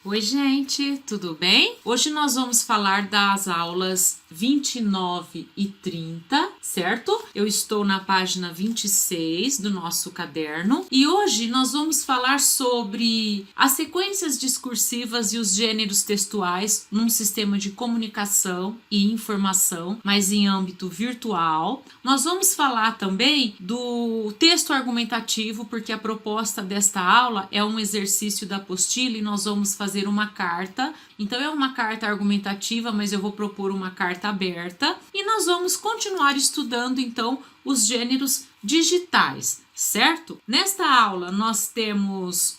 Oi, gente, tudo bem? Hoje nós vamos falar das aulas 29 e 30, certo? Eu estou na página 26 do nosso caderno e hoje nós vamos falar sobre as sequências discursivas e os gêneros textuais num sistema de comunicação e informação, mas em âmbito virtual. Nós vamos falar também do texto argumentativo, porque a proposta desta aula é um exercício da apostila e nós vamos fazer uma carta. Então é uma carta argumentativa, mas eu vou propor uma carta aberta e nós vamos continuar estudando então os gêneros digitais, certo? Nesta aula nós temos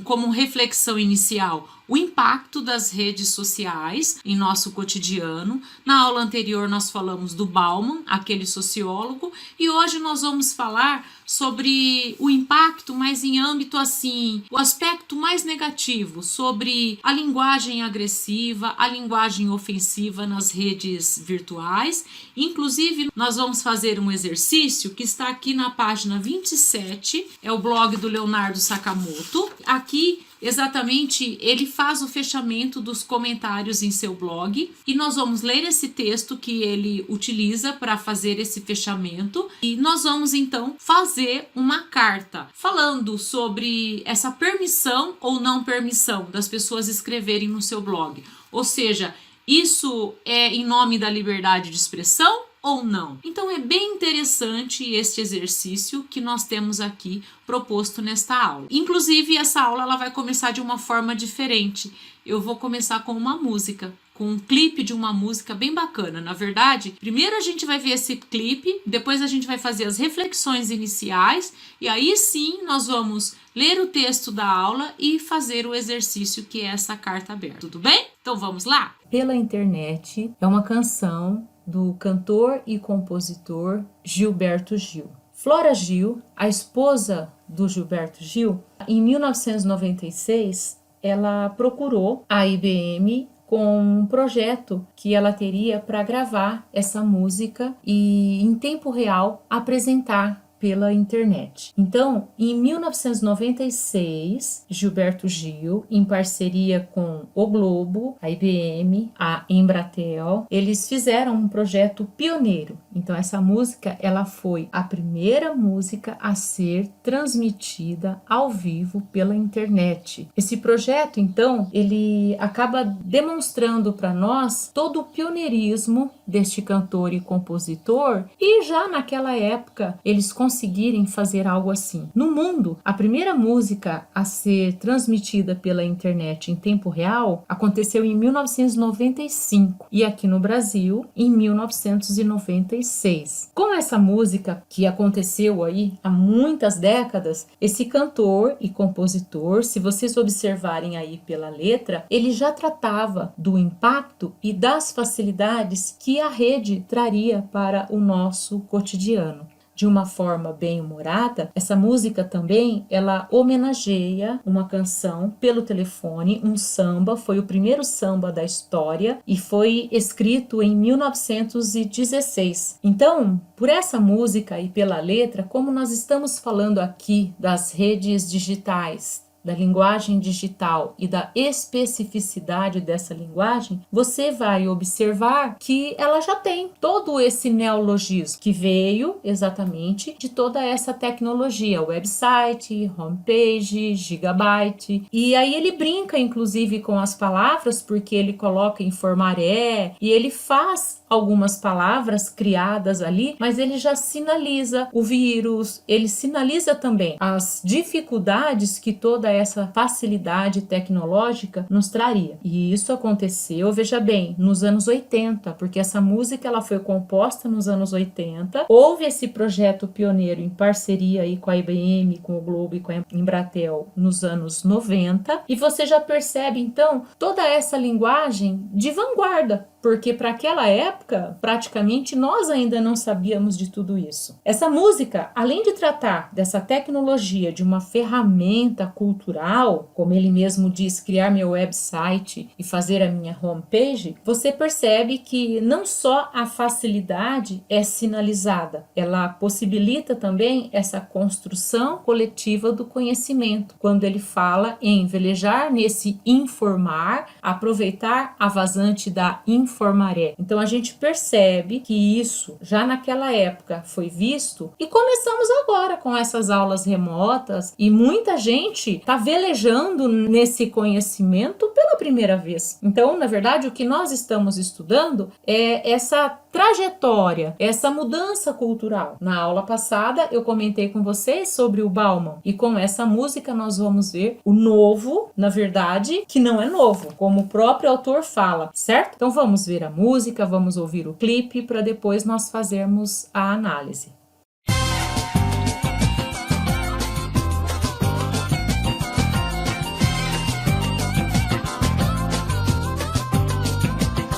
como reflexão inicial o impacto das redes sociais em nosso cotidiano. Na aula anterior nós falamos do Bauman, aquele sociólogo, e hoje nós vamos falar sobre o impacto, mas em âmbito assim, o aspecto mais negativo, sobre a linguagem agressiva, a linguagem ofensiva nas redes virtuais. Inclusive, nós vamos fazer um exercício que está aqui na página 27, é o blog do Leonardo Sakamoto. Aqui, exatamente, ele faz o fechamento dos comentários em seu blog e nós vamos ler esse texto que ele utiliza para fazer esse fechamento e nós vamos então fazer uma carta falando sobre essa permissão ou não permissão das pessoas escreverem no seu blog. Ou seja, isso é em nome da liberdade de expressão ou não? Então é bem interessante este exercício que nós temos aqui proposto nesta aula. Inclusive, essa aula ela vai começar de uma forma diferente. Eu vou começar com uma música, com um clipe de uma música bem bacana. Na verdade, primeiro a gente vai ver esse clipe, depois a gente vai fazer as reflexões iniciais e aí sim nós vamos ler o texto da aula e fazer o exercício que é essa carta aberta. Tudo bem? Então vamos lá? Pela internet é uma canção do cantor e compositor Gilberto Gil. Flora Gil, a esposa do Gilberto Gil, em 1996, ela procurou a IBM com um projeto que ela teria para gravar essa música e, em tempo real, apresentar pela internet. Então, em 1996, Gilberto Gil, em parceria com o Globo, a IBM, a Embratel, eles fizeram um projeto pioneiro. Então, essa música, ela foi a primeira música a ser transmitida ao vivo pela internet. Esse projeto, então, ele acaba demonstrando para nós todo o pioneirismo deste cantor e compositor e já naquela época eles conseguirem fazer algo assim. No mundo, a primeira música a ser transmitida pela internet em tempo real aconteceu em 1995 e aqui no Brasil em 1996. Com essa música que aconteceu aí há muitas décadas, esse cantor e compositor, se vocês observarem aí pela letra, ele já tratava do impacto e das facilidades que a rede traria para o nosso cotidiano. De uma forma bem humorada, essa música também, ela homenageia uma canção pelo telefone, um samba, foi o primeiro samba da história e foi escrito em 1916. Então, por essa música e pela letra, como nós estamos falando aqui das redes digitais, da linguagem digital e da especificidade dessa linguagem, você vai observar que ela já tem todo esse neologismo que veio exatamente de toda essa tecnologia, website, homepage, gigabyte, e aí ele brinca inclusive com as palavras porque ele coloca em formaré e ele faz algumas palavras criadas ali, mas ele já sinaliza o vírus, ele sinaliza também as dificuldades que toda essa facilidade tecnológica nos traria. E isso aconteceu, veja bem, nos anos 80, porque essa música ela foi composta nos anos 80, houve esse projeto pioneiro em parceria aí com a IBM, com o Globo e com a Embratel nos anos 90, e você já percebe então toda essa linguagem de vanguarda, porque para aquela época, praticamente nós ainda não sabíamos de tudo isso. Essa música, além de tratar dessa tecnologia de uma ferramenta cultural, como ele mesmo diz, criar meu website e fazer a minha homepage, você percebe que não só a facilidade é sinalizada, ela possibilita também essa construção coletiva do conhecimento, quando ele fala em velejar nesse informar, aproveitar a vazante da informaré. Então a gente percebe que isso já naquela época foi visto e começamos agora com essas aulas remotas e muita gente está velejando nesse conhecimento pela primeira vez. Então, na verdade, o que nós estamos estudando é essa trajetória, essa mudança cultural. Na aula passada eu comentei com vocês sobre o Bauman e com essa música nós vamos ver o novo, na verdade, que não é novo, como o próprio autor fala, certo? Então vamos ver a música, vamos ouvir o clipe para depois nós fazermos a análise.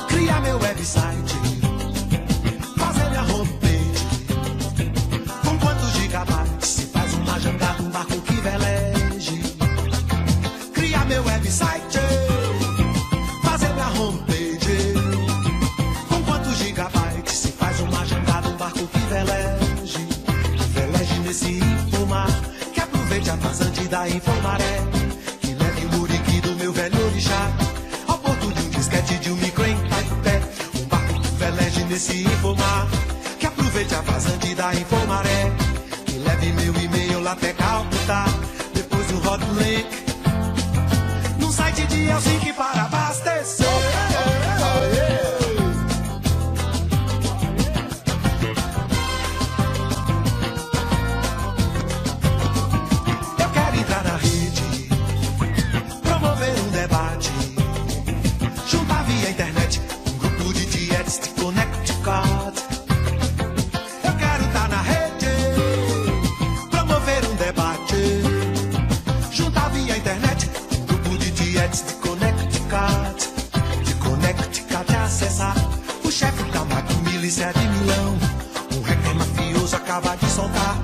Criar meu website, fazer minha homepage, com quantos gigabytes se faz uma jangada, um barco que veleje. Criar meu website, fazer minha homepage, com quantos gigabytes se faz uma jangada, um barco que veleje. Veleje nesse infomar, que aproveite a vazante da informaré, que leve o muriqui do meu velho orixá, ao porto de um disquete de um micro em Caeté. Um barco que veleje nesse infomar, que aproveite a vazante da informaré, que leve meu e-mail lá até Calcutá, depois o hotlink num site de Helsinki para abastecer. Eu quero entrar na rede, promover um debate, juntar via internet um grupo de dietes de Connecticut. Eu quero estar na rede, promover um debate, juntar via internet um grupo de dietes de Connecticut. De Connecticut acessar o chefe da milícia de Milão. Um hacker mafioso acaba de soltar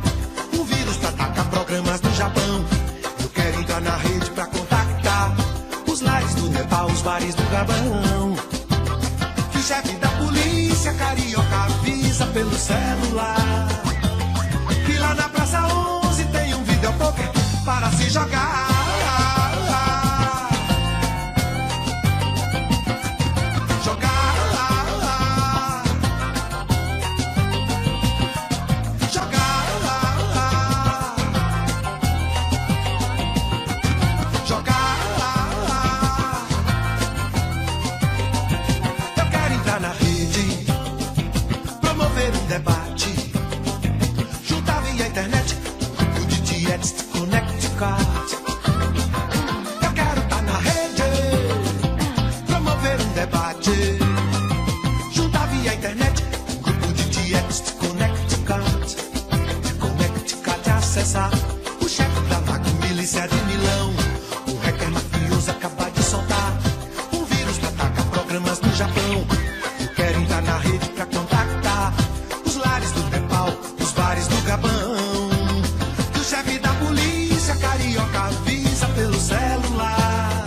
um vírus pra atacar programas do Japão. Eu quero entrar na rede pra contactar os lares do Nepal, os bares do Gabão. Que o chefe da polícia carioca avisa pelo celular que lá na Praça 11 tem um videopoker para se jogar. Jogar. Jogar. Jogar. Eu quero entrar na rede, promover um debate, juntar via internet um grupo de dietes de Connecticut. Eu quero estar na rede, promover um debate, juntar via internet um grupo de dietes de Connecticut. De Connecticut acessar o chefe da milícia de Milão. O hacker mafioso acaba de soltar um vírus pra atacar programas no Japão. Eu quero entrar na rede pra contactar os lares do Nepal, os bares do Gabão. Que o chefe da polícia carioca avisa pelo celular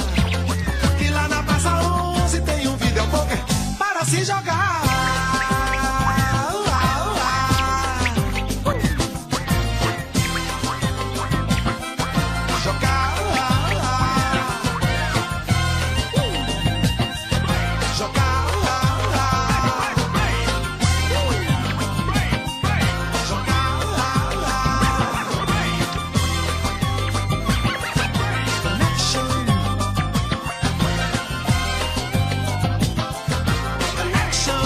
que lá na Praça 11 tem um videopoker para se jogar. Jogar. Jogar. Connection.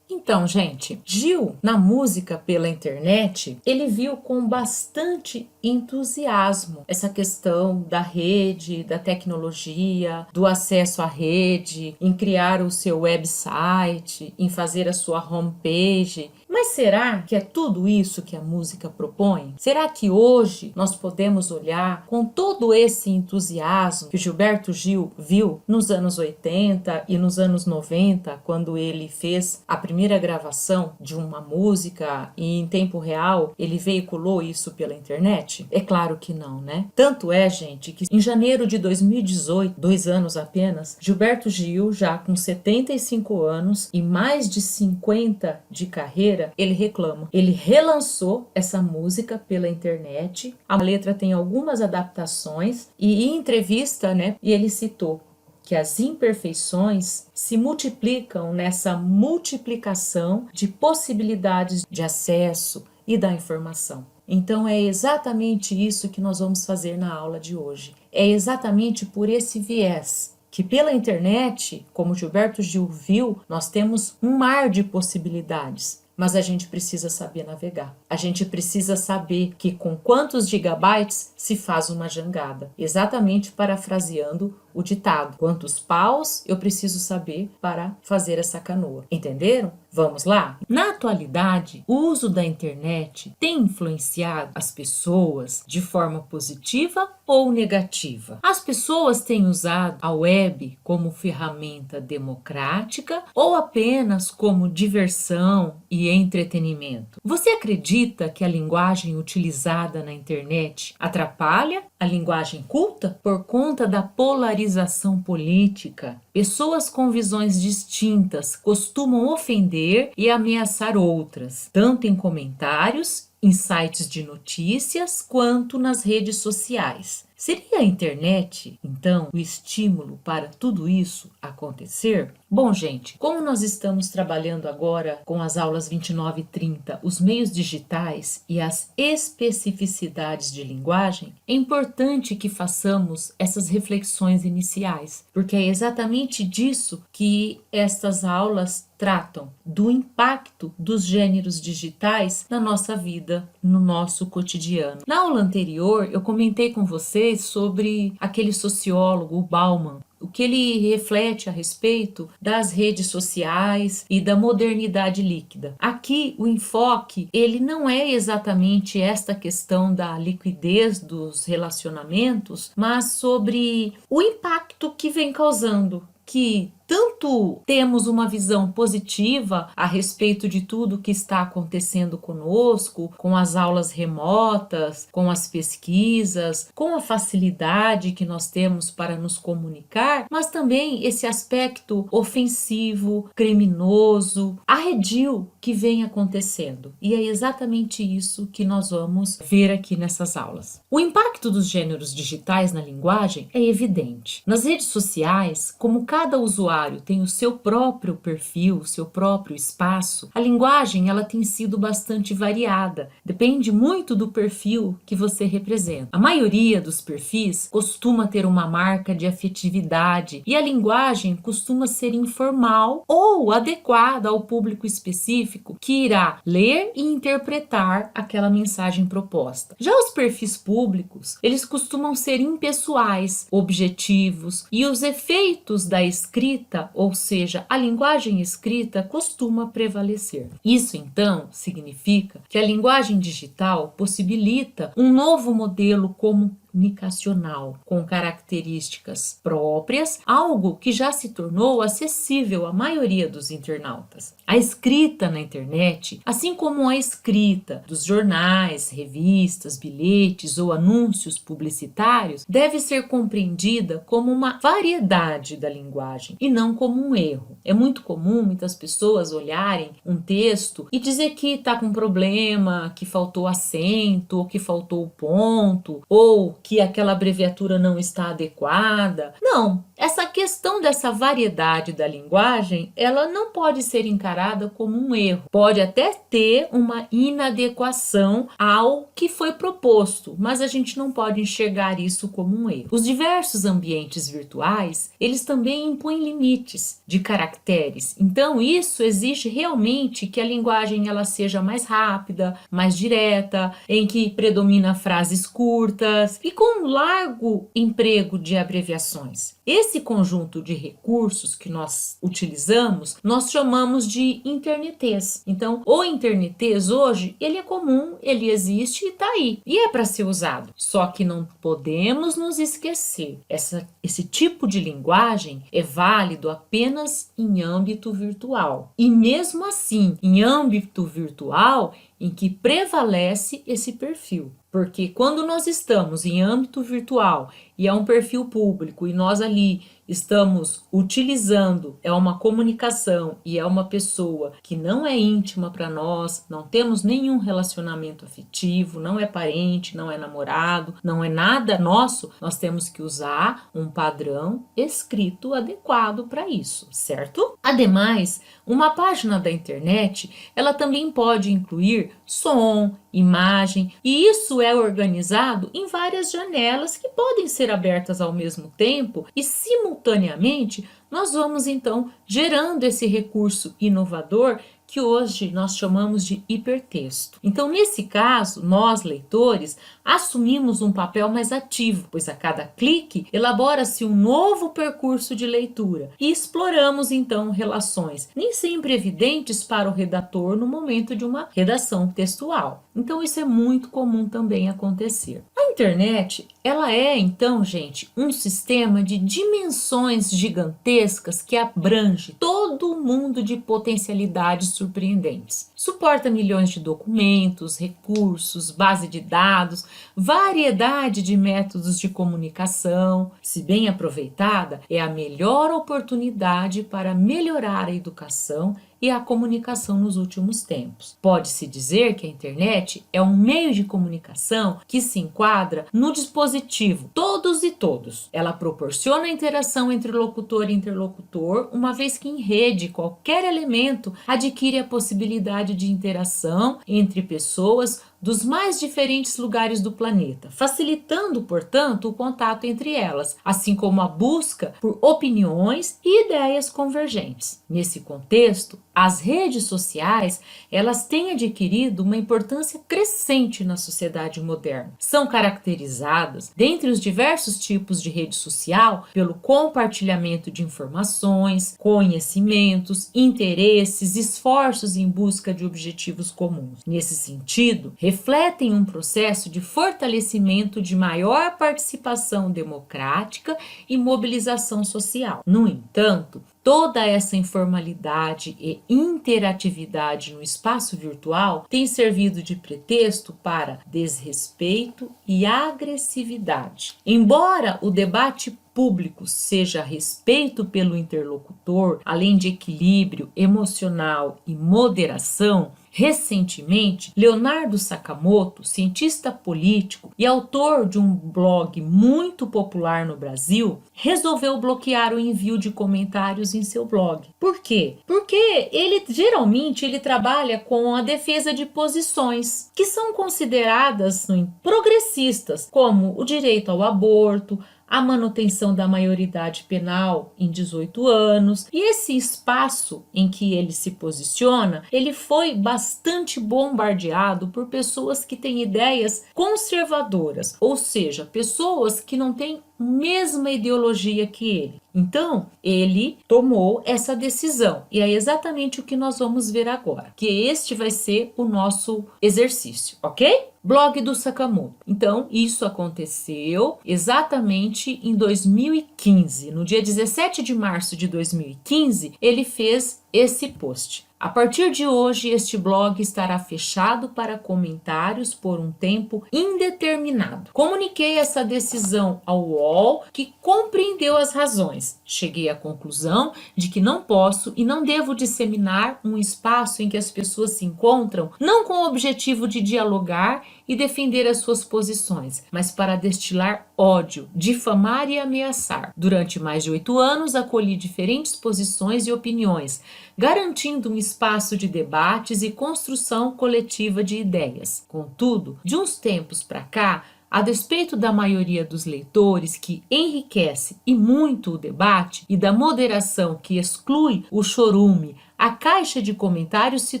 Então, gente, Gil, na música pela internet, ele viu com bastante entusiasmo essa questão da rede, da tecnologia, do acesso à rede, em criar o seu website, em fazer a sua homepage. Mas será que é tudo isso que a música propõe? Será que hoje nós podemos olhar com todo esse entusiasmo que Gilberto Gil viu nos anos 80 e nos anos 90, quando ele fez a primeira gravação de uma música e em tempo real ele veiculou isso pela internet? É claro que não, né? Tanto é, gente, que em janeiro de 2018, 2 anos apenas, Gilberto Gil, já com 75 anos e mais de 50 de carreira, ele reclama. Ele relançou essa música pela internet. A letra tem algumas adaptações e em entrevista, né, e ele citou que as imperfeições se multiplicam nessa multiplicação de possibilidades de acesso e da informação. Então é exatamente isso que nós vamos fazer na aula de hoje. É exatamente por esse viés que pela internet, como Gilberto Gil viu, nós temos um mar de possibilidades. Mas a gente precisa saber navegar. A gente precisa saber que com quantos gigabytes se faz uma jangada. Exatamente parafraseando o ditado. Quantos paus eu preciso saber para fazer essa canoa. Entenderam? Vamos lá? Na atualidade, o uso da internet tem influenciado as pessoas de forma positiva ou negativa? As pessoas têm usado a web como ferramenta democrática ou apenas como diversão e entretenimento? Você acredita que a linguagem utilizada na internet atrapalha a linguagem culta? Por conta da polarização política, pessoas com visões distintas costumam ofender e ameaçar outras, tanto em comentários, em sites de notícias, quanto nas redes sociais. Seria a internet, então, o estímulo para tudo isso acontecer? Bom, gente, como nós estamos trabalhando agora com as aulas 29 e 30, os meios digitais e as especificidades de linguagem, é importante que façamos essas reflexões iniciais, porque é exatamente disso que estas aulas tratam, do impacto dos gêneros digitais na nossa vida, no nosso cotidiano. Na aula anterior, eu comentei com vocês sobre aquele sociólogo, o Bauman, o que ele reflete a respeito das redes sociais e da modernidade líquida. Aqui o enfoque, ele não é exatamente esta questão da liquidez dos relacionamentos, mas sobre o impacto que vem causando, que tanto temos uma visão positiva a respeito de tudo que está acontecendo conosco, com as aulas remotas, com as pesquisas, com a facilidade que nós temos para nos comunicar, mas também esse aspecto ofensivo, criminoso, arredio que vem acontecendo. E é exatamente isso que nós vamos ver aqui nessas aulas. O impacto dos gêneros digitais na linguagem é evidente. Nas redes sociais, como cada usuário tem o seu próprio perfil, o seu próprio espaço, a linguagem ela tem sido bastante variada. Depende muito do perfil que você representa. A maioria dos perfis costuma ter uma marca de afetividade e a linguagem costuma ser informal ou adequada ao público específico que irá ler e interpretar aquela mensagem proposta. Já os perfis públicos, eles costumam ser impessoais, objetivos e os efeitos da escrita, ou seja, a linguagem escrita, costuma prevalecer. Isso, então, significa que a linguagem digital possibilita um novo modelo comunicacional, com características próprias, algo que já se tornou acessível à maioria dos internautas. A escrita na internet, assim como a escrita dos jornais, revistas, bilhetes ou anúncios publicitários, deve ser compreendida como uma variedade da linguagem e não como um erro. É muito comum muitas pessoas olharem um texto e dizer que está com problema, que faltou acento, ou que faltou ponto, ou que aquela abreviatura não está adequada. Não, essa questão dessa variedade da linguagem, ela não pode ser encarada como um erro. Pode até ter uma inadequação ao que foi proposto, mas a gente não pode enxergar isso como um erro. Os diversos ambientes virtuais, eles também impõem limites de caracteres. Então, isso exige realmente que a linguagem ela seja mais rápida, mais direta, em que predomina frases curtas e com um largo emprego de abreviações. Esse conjunto de recursos que nós utilizamos, nós chamamos de internetês. Então, o internetês hoje, ele é comum, ele existe e está aí. E é para ser usado. Só que não podemos nos esquecer. Esse tipo de linguagem é válido apenas em âmbito virtual. E mesmo assim, em âmbito virtual, em que prevalece esse perfil. Porque quando nós estamos em âmbito virtual e é um perfil público e nós ali estamos utilizando, é uma comunicação e é uma pessoa que não é íntima para nós, não temos nenhum relacionamento afetivo, não é parente, não é namorado, não é nada nosso, nós temos que usar um padrão escrito adequado para isso, certo? Ademais, uma página da internet, ela também pode incluir som, imagem, e isso é organizado em várias janelas que podem ser abertas ao mesmo tempo e simultaneamente nós vamos então gerando esse recurso inovador que hoje nós chamamos de hipertexto. Então, nesse caso, nós, leitores, assumimos um papel mais ativo, pois a cada clique elabora-se um novo percurso de leitura e exploramos, então, relações nem sempre evidentes para o redator no momento de uma redação textual. Então, isso é muito comum também acontecer. A internet, ela é, então, gente, um sistema de dimensões gigantescas que abrange todo o mundo de potencialidades surpreendentes. Suporta milhões de documentos, recursos, base de dados, variedade de métodos de comunicação. Se bem aproveitada, é a melhor oportunidade para melhorar a educação e a comunicação nos últimos tempos. Pode-se dizer que a internet é um meio de comunicação que se enquadra no dispositivo todos e todos. Ela proporciona a interação entre locutor e interlocutor, uma vez que em rede qualquer elemento adquire a possibilidade de interação entre pessoas dos mais diferentes lugares do planeta, facilitando, portanto, o contato entre elas, assim como a busca por opiniões e ideias convergentes. Nesse contexto, as redes sociais, elas têm adquirido uma importância crescente na sociedade moderna. São caracterizadas, dentre os diversos tipos de rede social, pelo compartilhamento de informações, conhecimentos, interesses, esforços em busca de objetivos comuns. Nesse sentido, refletem um processo de fortalecimento de maior participação democrática e mobilização social. No entanto, toda essa informalidade e interatividade no espaço virtual tem servido de pretexto para desrespeito e agressividade. Embora o debate público seja respeito pelo interlocutor, além de equilíbrio emocional e moderação, recentemente, Leonardo Sakamoto, cientista político e autor de um blog muito popular no Brasil, resolveu bloquear o envio de comentários em seu blog. Por quê? Porque ele geralmente trabalha com a defesa de posições que são consideradas progressistas, como o direito ao aborto, a manutenção da maioridade penal em 18 anos. E esse espaço em que ele se posiciona, ele foi bastante bombardeado por pessoas que têm ideias conservadoras, ou seja, pessoas que não têm a mesma ideologia que ele. Então, ele tomou essa decisão. E é exatamente o que nós vamos ver agora, que este vai ser o nosso exercício, ok? Blog do Sakamoto. Então, isso aconteceu exatamente em 2015. No dia 17 de março de 2015, ele fez esse post. A partir de hoje, este blog estará fechado para comentários por um tempo indeterminado. Comuniquei essa decisão ao UOL, que compreendeu as razões. Cheguei à conclusão de que não posso e não devo disseminar um espaço em que as pessoas se encontram não com o objetivo de dialogar e defender as suas posições, mas para destilar ódio, difamar e ameaçar. Durante mais de 8 anos, acolhi diferentes posições e opiniões, garantindo um espaço de debates e construção coletiva de ideias. Contudo, de uns tempos para cá, a despeito da maioria dos leitores que enriquece e muito o debate e da moderação que exclui o chorume, a caixa de comentários se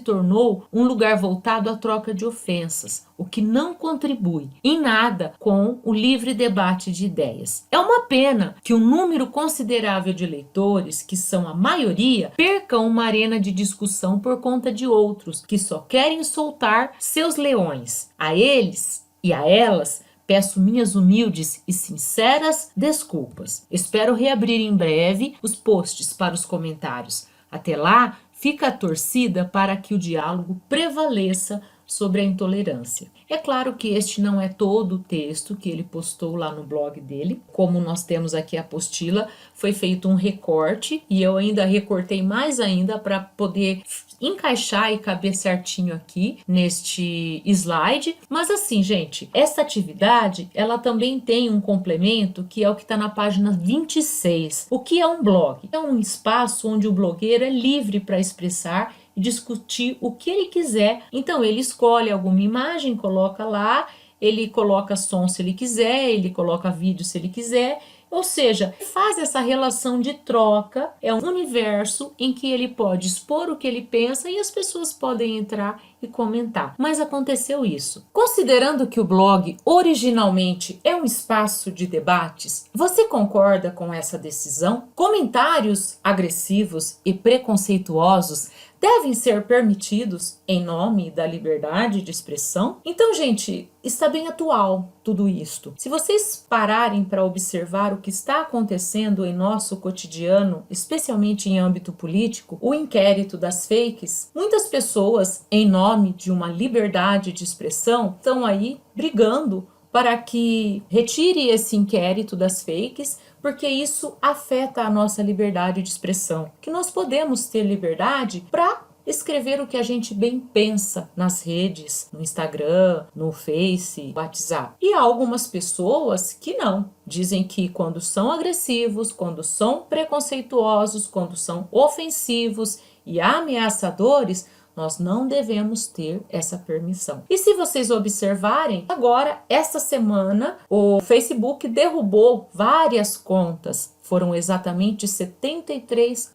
tornou um lugar voltado à troca de ofensas, o que não contribui em nada com o livre debate de ideias. É uma pena que um número considerável de leitores, que são a maioria, percam uma arena de discussão por conta de outros que só querem soltar seus leões. A eles e a elas, peço minhas humildes e sinceras desculpas. Espero reabrir em breve os posts para os comentários. Até lá, fica a torcida para que o diálogo prevaleça sobre a intolerância. É claro que este não é todo o texto que ele postou lá no blog dele. Como nós temos aqui a apostila, foi feito um recorte e eu ainda recortei mais ainda para poder encaixar e caber certinho aqui neste slide. Mas assim, gente, essa atividade, ela também tem um complemento que é o que está na página 26. O que é um blog? É um espaço onde o blogueiro é livre para expressar e discutir o que ele quiser. Então ele escolhe alguma imagem, coloca lá, ele coloca som se ele quiser, ele coloca vídeo se ele quiser, ou seja, faz essa relação de troca, é um universo em que ele pode expor o que ele pensa e as pessoas podem entrar e comentar. Mas aconteceu isso. Considerando que o blog originalmente é um espaço de debates, você concorda com essa decisão? Comentários agressivos e preconceituosos devem ser permitidos em nome da liberdade de expressão? Então, gente, está bem atual tudo isto. Se vocês pararem para observar o que está acontecendo em nosso cotidiano, especialmente em âmbito político, o inquérito das fakes, muitas pessoas, em nome de uma liberdade de expressão, estão aí brigando para que retire esse inquérito das fakes, porque isso afeta a nossa liberdade de expressão. Que nós podemos ter liberdade para escrever o que a gente bem pensa nas redes, no Instagram, no Face, WhatsApp. E há algumas pessoas que não. Dizem que quando são agressivos, quando são preconceituosos, quando são ofensivos e ameaçadores, nós não devemos ter essa permissão. E se vocês observarem, agora, esta semana, o Facebook derrubou várias contas. Foram exatamente 73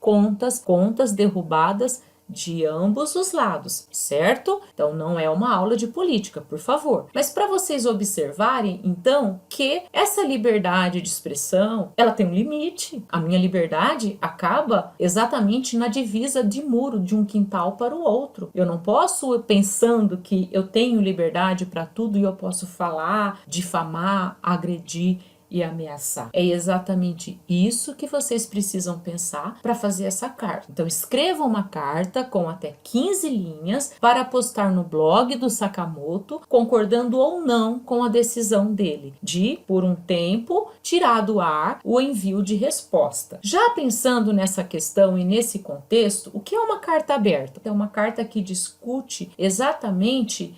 contas derrubadas de ambos os lados, certo? Então não é uma aula de política, por favor. Mas para vocês observarem, então, que essa liberdade de expressão, ela tem um limite. A minha liberdade acaba exatamente na divisa de muro de um quintal para o outro. Eu não posso, pensando que eu tenho liberdade para tudo e eu posso falar, difamar, agredir e ameaçar. É exatamente isso que vocês precisam pensar para fazer essa carta. Então escrevam uma carta com até 15 linhas para postar no blog do Sakamoto, concordando ou não com a decisão dele de, por um tempo, tirar do ar o envio de resposta. Já pensando nessa questão e nesse contexto, o que é uma carta aberta? É uma carta que discute exatamente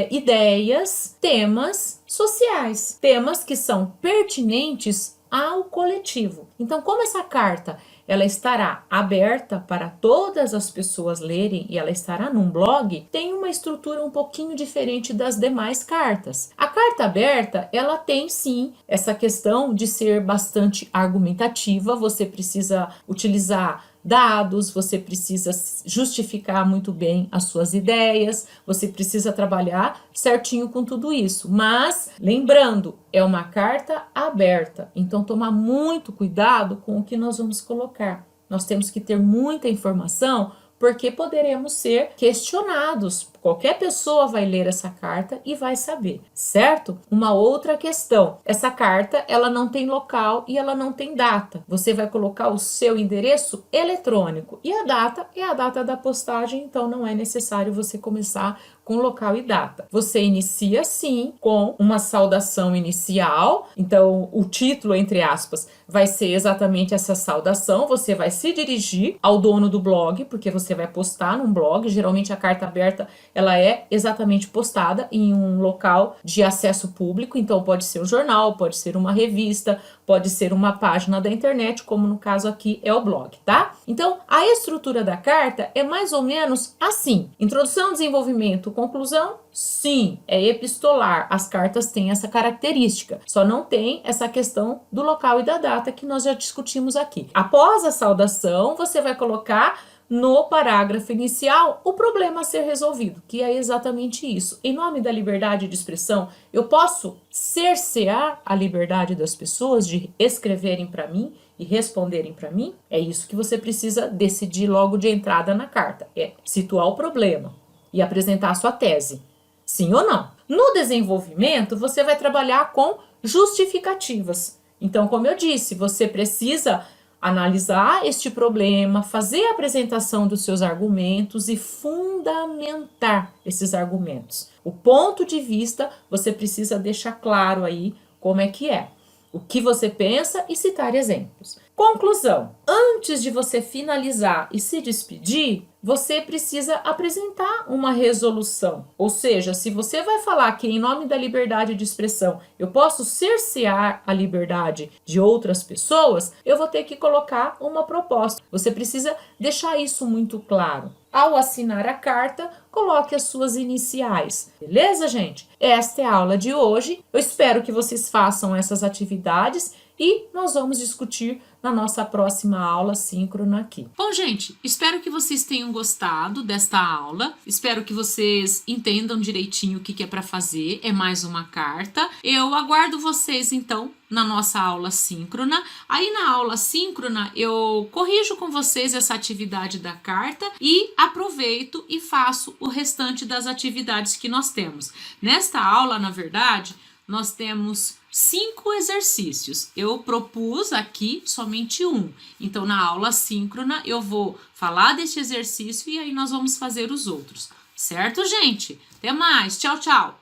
ideias, temas sociais, temas que são pertinentes ao coletivo. Então, como essa carta ela estará aberta para todas as pessoas lerem e ela estará num blog, tem uma estrutura um pouquinho diferente das demais cartas. A carta aberta, ela tem sim essa questão de ser bastante argumentativa, você precisa utilizar dados, você precisa justificar muito bem as suas ideias, você precisa trabalhar certinho com tudo isso. Mas, lembrando, é uma carta aberta, então tomar muito cuidado com o que nós vamos colocar. Nós temos que ter muita informação, porque poderemos ser questionados Qualquer pessoa vai ler essa carta e vai saber, certo? Uma outra questão, essa carta ela não tem local e ela não tem data. Você vai colocar o seu endereço eletrônico e a data é a data da postagem, então não é necessário você começar com local e data. Você inicia sim com uma saudação inicial, então o título, entre aspas, vai ser exatamente essa saudação. Você vai se dirigir ao dono do blog, porque você vai postar num blog. Geralmente a carta aberta ela é exatamente postada em um local de acesso público, então pode ser um jornal, pode ser uma revista, pode ser uma página da internet, como no caso aqui é o blog, tá? Então a estrutura da carta é mais ou menos assim: introdução, desenvolvimento, conclusão. Sim, é epistolar. As cartas têm essa característica, só não tem essa questão do local e da data que nós já discutimos aqui. Após a saudação, você vai colocar no parágrafo inicial o problema a ser resolvido, que é exatamente isso. Em nome da liberdade de expressão, eu posso cercear a liberdade das pessoas de escreverem para mim e responderem para mim? É isso que você precisa decidir logo de entrada na carta, é situar o problema e apresentar a sua tese. Sim ou não? No desenvolvimento, você vai trabalhar com justificativas. Então, como eu disse, você precisa analisar este problema, fazer a apresentação dos seus argumentos e fundamentar esses argumentos. O ponto de vista, você precisa deixar claro aí como é que é. O que você pensa e citar exemplos. Conclusão. Antes de você finalizar e se despedir, você precisa apresentar uma resolução. Ou seja, se você vai falar que em nome da liberdade de expressão eu posso cercear a liberdade de outras pessoas, eu vou ter que colocar uma proposta. Você precisa deixar isso muito claro. Ao assinar a carta, coloque as suas iniciais. Beleza, gente? Esta é a aula de hoje. Eu espero que vocês façam essas atividades e nós vamos discutir na nossa próxima aula síncrona aqui. Bom, gente, espero que vocês tenham gostado desta aula. Espero que vocês entendam direitinho o que é para fazer. É mais uma carta. Eu aguardo vocês, então, na nossa aula síncrona. Aí, na aula síncrona, eu corrijo com vocês essa atividade da carta e aproveito e faço o restante das atividades que nós temos. Nesta aula, na verdade, nós temos 5 exercícios. Eu propus aqui somente um. Então, na aula síncrona, eu vou falar deste exercício e aí nós vamos fazer os outros. Certo, gente? Até mais. Tchau, tchau.